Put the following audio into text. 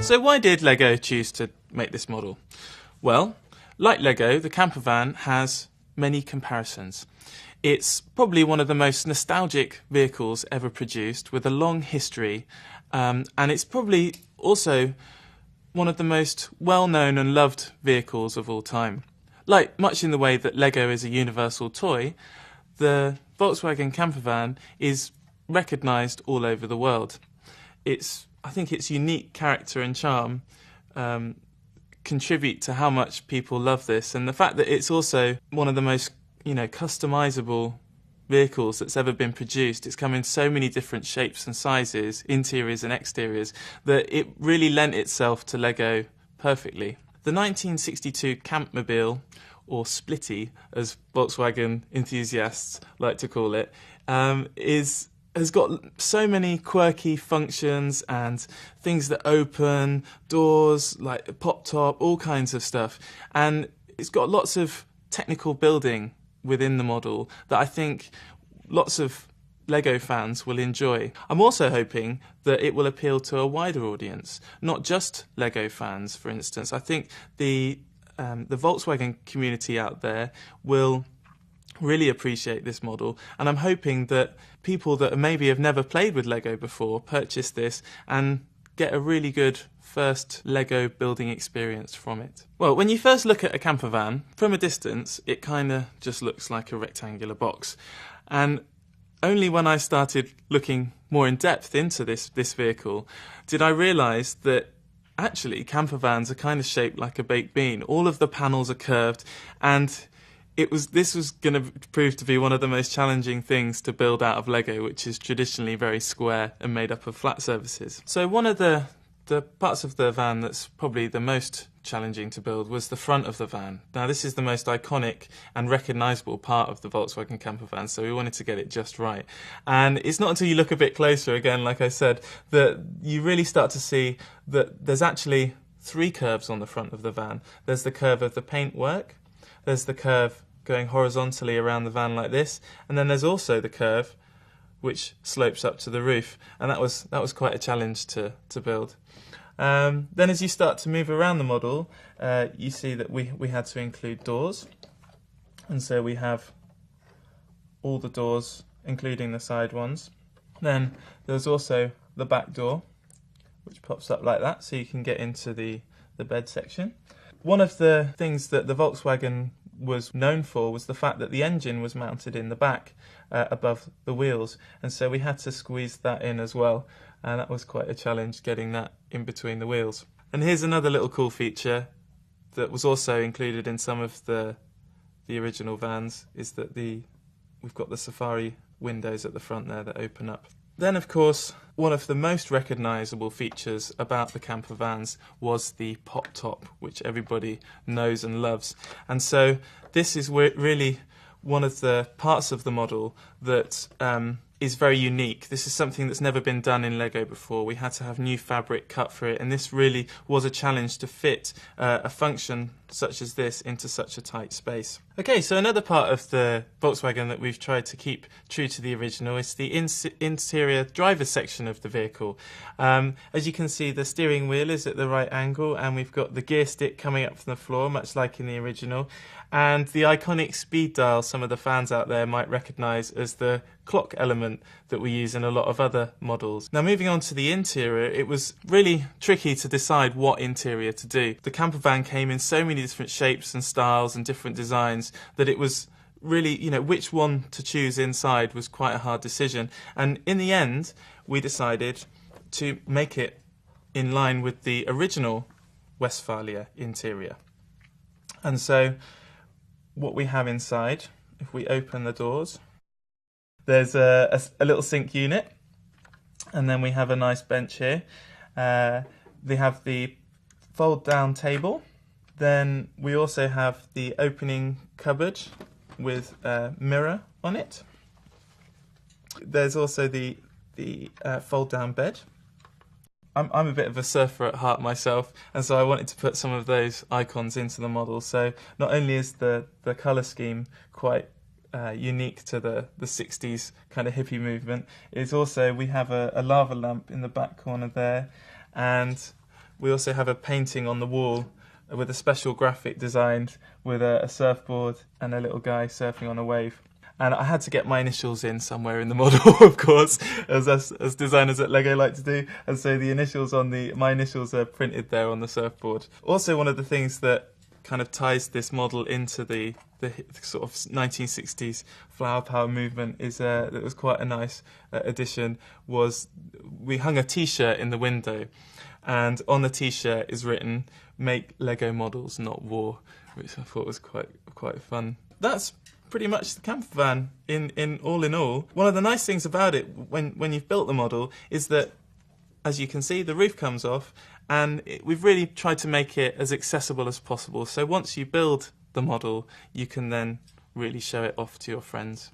So why did LEGO choose to make this model? Well, like LEGO, the camper van has many comparisons. It's probably one of the most nostalgic vehicles ever produced, with a long history, and it's probably also one of the most well-known and loved vehicles of all time. Like much in the way that LEGO is a universal toy, the Volkswagen camper van is recognised all over the world. I think its unique character and charm contribute to how much people love this, and the fact that it's also one of the most customisable vehicles that's ever been produced. It's come in so many different shapes and sizes, interiors and exteriors, that it really lent itself to LEGO perfectly. The 1962 Campmobile, or Splitty as Volkswagen enthusiasts like to call it, has got so many quirky functions and things that open, doors, like pop top, all kinds of stuff. And it's got lots of technical building within the model that I think lots of LEGO fans will enjoy. I'm also hoping that it will appeal to a wider audience, not just LEGO fans, for instance. I think the Volkswagen community out there will really appreciate this model, and I'm hoping that people that maybe have never played with LEGO before purchase this and get a really good first LEGO building experience from it. Well, when you first look at a camper van, from a distance it kind of just looks like a rectangular box, and only when I started looking more in depth into this vehicle did I realise that actually camper vans are kind of shaped like a baked bean. All of the panels are curved, and this was going to prove to be one of the most challenging things to build out of LEGO, which is traditionally very square and made up of flat surfaces. So one of the parts of the van that's probably the most challenging to build was the front of the van. Now this is the most iconic and recognisable part of the Volkswagen camper van, so we wanted to get it just right. And it's not until you look a bit closer, again, like I said, that you really start to see that there's actually three curves on the front of the van. There's the curve of the paintwork, there's the curve going horizontally around the van like this, and then there's also the curve which slopes up to the roof, and that was quite a challenge to build. Then as you start to move around the model, you see that we had to include doors, and so we have all the doors, including the side ones. Then there's also the back door, which pops up like that, so you can get into the bed section. One of the things that the Volkswagen was known for was the fact that the engine was mounted in the back above the wheels, and so we had to squeeze that in as well, and that was quite a challenge, getting that in between the wheels. And here's another little cool feature that was also included in some of the original vans, is that we've got the Safari windows at the front there that open up. Then, of course, one of the most recognisable features about the camper vans was the pop top, which everybody knows and loves. And so this is really one of the parts of the model that is very unique. This is something that's never been done in LEGO before. We had to have new fabric cut for it, and this really was a challenge to fit a function such as this into such a tight space. Okay, so another part of the Volkswagen that we've tried to keep true to the original is the interior driver's section of the vehicle. As you can see, the steering wheel is at the right angle, and we've got the gear stick coming up from the floor, much like in the original. And the iconic speed dial some of the fans out there might recognise as the clock element that we use in a lot of other models. Now, moving on to the interior, it was really tricky to decide what interior to do. The camper van came in so many different shapes and styles and different designs that it was really, which one to choose inside was quite a hard decision. And in the end, we decided to make it in line with the original Westfalia interior. And so what we have inside, if we open the doors, there's a little sink unit, and then we have a nice bench here. They have the fold down table. Then we also have the opening cupboard with a mirror on it. There's also the fold down bed. I'm a bit of a surfer at heart myself, and so I wanted to put some of those icons into the model. So not only is the colour scheme quite unique to the 60s kind of hippie movement, it's also, we have a lava lamp in the back corner there, and we also have a painting on the wall with a special graphic designed with a surfboard and a little guy surfing on a wave. And I had to get my initials in somewhere in the model, of course, as us as designers at Lego like to do. And so my initials are printed there on the surfboard. Also, one of the things that kind of ties this model into the sort of 1960s flower power movement is that was quite a nice addition. Was we hung a T-shirt in the window, and on the T-shirt is written "Make Lego models, not war," which I thought was quite fun. That's pretty much the camper van in all. One of the nice things about it when you've built the model is that, as you can see, the roof comes off, and we've really tried to make it as accessible as possible. So once you build the model, you can then really show it off to your friends.